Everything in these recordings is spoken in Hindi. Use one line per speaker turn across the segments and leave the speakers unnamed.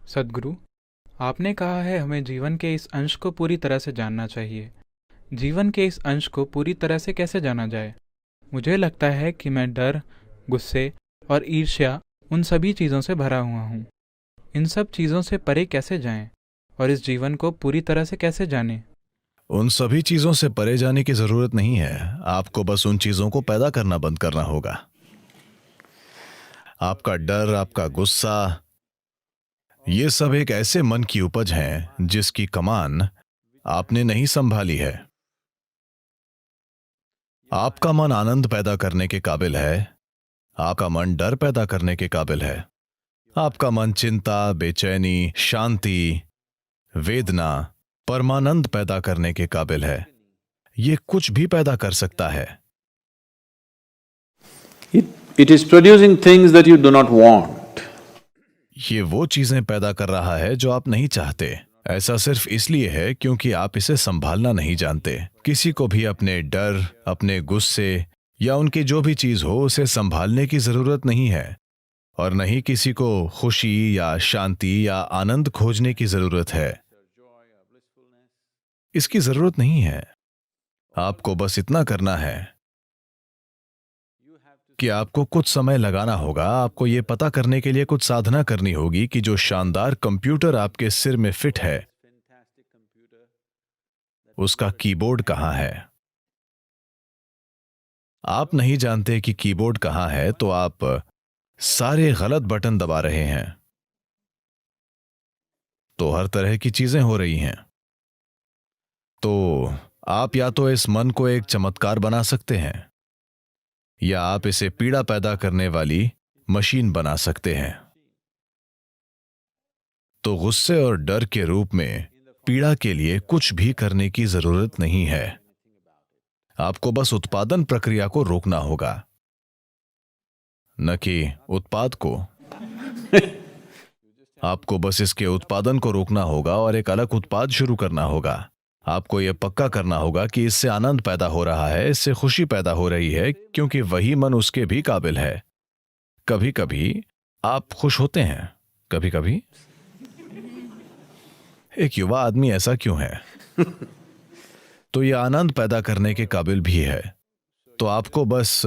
सद्गुरु, आपने कहा है हमें जीवन के इस अंश को पूरी तरह से जानना चाहिए। जीवन के इस अंश को पूरी तरह से कैसे जाना जाए? मुझे लगता है कि मैं डर, गुस्से और ईर्ष्या उन सभी चीज़ों से भरा हुआ हूँ। इन सब चीज़ों से परे कैसे जाएं और इस जीवन को पूरी तरह से कैसे जानें?
उन सभी चीजों से परे जाने की जरूरत नहीं है। आपको बस उन चीजों को पैदा करना बंद करना होगा। आपका डर, आपका गुस्सा, ये सब एक ऐसे मन की उपज हैं जिसकी कमान आपने नहीं संभाली है। आपका मन आनंद पैदा करने के काबिल है। आपका मन डर पैदा करने के काबिल है। आपका मन चिंता, बेचैनी, शांति, वेदना, परमानंद पैदा करने के काबिल है। ये कुछ भी पैदा कर सकता है।
It is producing things that you do not want.
ये वो चीजें पैदा कर रहा है जो आप नहीं चाहते। ऐसा सिर्फ इसलिए है क्योंकि आप इसे संभालना नहीं जानते। किसी को भी अपने डर, अपने गुस्से या उनकी जो भी चीज हो उसे संभालने की जरूरत नहीं है, और नहीं किसी को खुशी या शांति या आनंद खोजने की जरूरत है। इसकी जरूरत नहीं है। आपको बस इतना करना है कि आपको कुछ समय लगाना होगा। आपको यह पता करने के लिए कुछ साधना करनी होगी कि जो शानदार कंप्यूटर आपके सिर में फिट है उसका कीबोर्ड कहां है। आप नहीं जानते कि कीबोर्ड कहां है तो आप सारे गलत बटन दबा रहे हैं। तो हर तरह की चीजें हो रही हैं। तो आप या तो इस मन को एक चमत्कार बना सकते हैं या आप इसे पीड़ा पैदा करने वाली मशीन बना सकते हैं। तो गुस्से और डर के रूप में पीड़ा के लिए कुछ भी करने की जरूरत नहीं है। आपको बस उत्पादन प्रक्रिया को रोकना होगा, न कि उत्पाद को। आपको बस इसके उत्पादन को रोकना होगा और एक अलग उत्पाद शुरू करना होगा। आपको यह पक्का करना होगा कि इससे आनंद पैदा हो रहा है, इससे खुशी पैदा हो रही है, क्योंकि वही मन उसके भी काबिल है। कभी कभी आप खुश होते हैं, कभी कभी। एक युवा आदमी ऐसा क्यों है? तो यह आनंद पैदा करने के काबिल भी है। तो आपको बस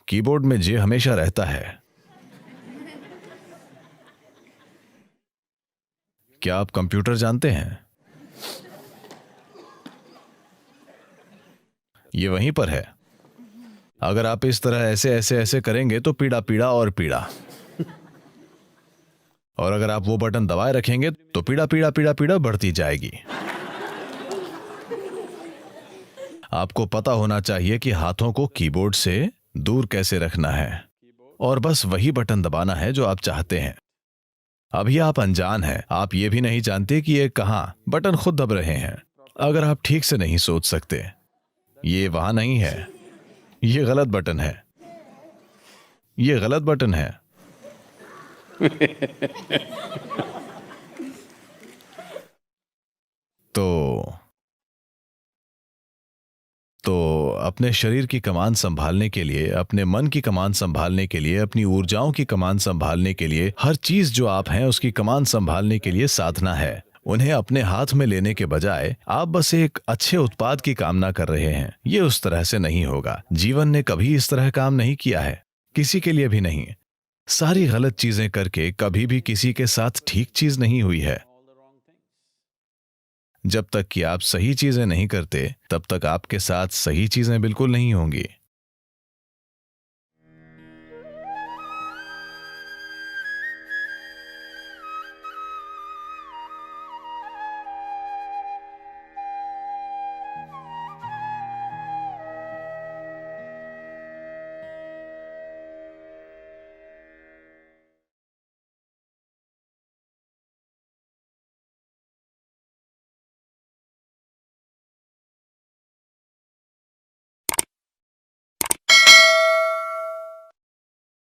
कीबोर्ड में जे हमेशा रहता है। क्या आप कंप्यूटर जानते हैं? ये वहीं पर है। अगर आप इस तरह ऐसे ऐसे ऐसे करेंगे तो पीड़ा पीड़ा और पीड़ा, और अगर आप वो बटन दबाए रखेंगे तो पीड़ा पीड़ा पीड़ा पीड़ा बढ़ती जाएगी। आपको पता होना चाहिए कि हाथों को कीबोर्ड से दूर कैसे रखना है, और बस वही बटन दबाना है जो आप चाहते हैं। अभी आप अनजान हैं। आप ये भी नहीं जानते कि ये कहां बटन खुद दब रहे हैं। अगर आप ठीक से नहीं सोच सकते, ये वहां नहीं है, ये गलत बटन है, ये गलत बटन है। तो अपने शरीर की कमान संभालने के लिए, अपने मन की कमान संभालने के लिए, अपनी ऊर्जाओं की कमान संभालने के लिए, हर चीज जो आप हैं उसकी कमान संभालने के लिए साधना है। उन्हें अपने हाथ में लेने के बजाय आप बस एक अच्छे उत्पाद की कामना कर रहे हैं। ये उस तरह से नहीं होगा। जीवन ने कभी इस तरह काम नहीं किया है, किसी के लिए भी नहीं। सारी गलत चीजें करके कभी भी किसी के साथ ठीक चीज नहीं हुई है। जब तक कि आप सही चीजें नहीं करते तब तक आपके साथ सही चीजें बिल्कुल नहीं होंगी।